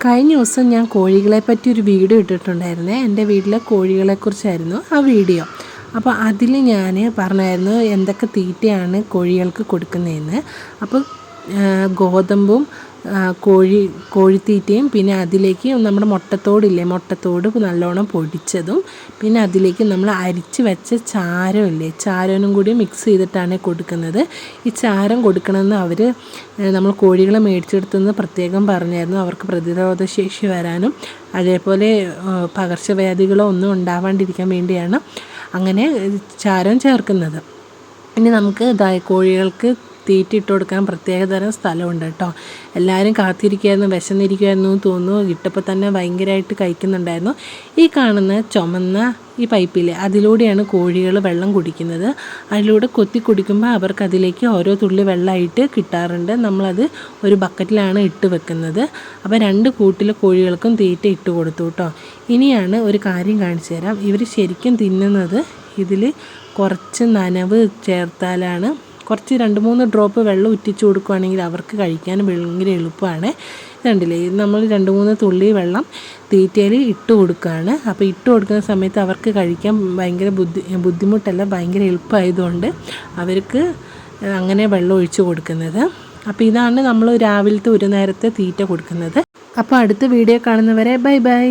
കഴിഞ്ഞ ദിവസം ഞാൻ കോഴികളെ പറ്റി ഒരു വീഡിയോ ഇട്ടിട്ടുണ്ടായിരുന്നേ. എൻ്റെ വീട്ടിലെ കോഴികളെക്കുറിച്ചായിരുന്നു ആ വീഡിയോ. അപ്പോൾ അതിൽ ഞാൻ പറഞ്ഞായിരുന്നു എന്തൊക്കെ തീറ്റയാണ് കോഴികൾക്ക് കൊടുക്കുന്നതെന്ന്. അപ്പോൾ ഗോതമ്പും കോഴിത്തീറ്റയും പിന്നെ അതിലേക്ക് നമ്മുടെ മുട്ടത്തോട് നല്ലോണം പൊടിച്ചതും പിന്നെ അതിലേക്ക് നമ്മൾ അരിച്ച് വെച്ച ചാരനും കൂടി മിക്സ് ചെയ്തിട്ടാണ് കൊടുക്കുന്നത്. ഈ ചാരം കൊടുക്കണമെന്ന് നമ്മൾ കോഴികളെ മേടിച്ചെടുത്തുനിന്ന് പ്രത്യേകം പറഞ്ഞായിരുന്നു. അവർക്ക് പ്രതിരോധശേഷി വരാനും അതേപോലെ പകർച്ചവ്യാധികളോ ഒന്നും ഉണ്ടാവാണ്ടിരിക്കാൻ വേണ്ടിയാണ് അങ്ങനെ ചാരം ചേർക്കുന്നത്. ഇനി നമുക്ക് കോഴികൾക്ക് തീറ്റ ഇട്ട് കൊടുക്കാൻ പ്രത്യേകതരം സ്ഥലമുണ്ട് കേട്ടോ. എല്ലാവരും കാത്തിരിക്കുമായിരുന്നു, വിശന്നിരിക്കുമായിരുന്നു തോന്നുന്നു. ഇട്ടപ്പോൾ തന്നെ ഭയങ്കരമായിട്ട് കഴിക്കുന്നുണ്ടായിരുന്നു. ഈ കാണുന്ന ചുമന്ന ഈ പൈപ്പിൽ അതിലൂടെയാണ് കോഴികൾ വെള്ളം കുടിക്കുന്നത്. അതിലൂടെ കൊത്തി കുടിക്കുമ്പോൾ അവർക്ക് അതിലേക്ക് ഓരോ തുള്ളി വെള്ളമായിട്ട് കിട്ടാറുണ്ട്. നമ്മളത് ഒരു ബക്കറ്റിലാണ് ഇട്ട് വെക്കുന്നത്. അപ്പോൾ 2 കൂട്ടിലെ കോഴികൾക്കും തീറ്റ ഇട്ട് കൊടുത്തു കേട്ടോ. ഇനിയാണ് ഒരു കാര്യം കാണിച്ചു തരാം. ഇവർ ശരിക്കും തിന്നുന്നത് ഇതിൽ കുറച്ച് നനവ് ചേർത്താലാണ്. കുറച്ച് 2-3 ഡ്രോപ്പ് വെള്ളം ഉറ്റിച്ച് കൊടുക്കുകയാണെങ്കിൽ അവർക്ക് കഴിക്കാൻ ഭയങ്കര എളുപ്പമാണ്. കണ്ടില്ലേ, നമ്മൾ 2-3 തുള്ളി വെള്ളം തീറ്റയിൽ ഇട്ട് കൊടുക്കുകയാണ്. അപ്പോൾ ഇട്ട് കൊടുക്കുന്ന സമയത്ത് അവർക്ക് കഴിക്കാൻ ഭയങ്കര ബുദ്ധിമുട്ടല്ല, ഭയങ്കര എളുപ്പമായതുകൊണ്ട് അവർക്ക് അങ്ങനെ വെള്ളം ഒഴിച്ച് കൊടുക്കുന്നത്. അപ്പോൾ ഇതാണ് നമ്മൾ രാവിലത്തെ ഒരു നേരത്തെ തീറ്റ കൊടുക്കുന്നത്. അപ്പോൾ അടുത്ത വീഡിയോ കാണുന്നവരെ ബൈ ബൈ.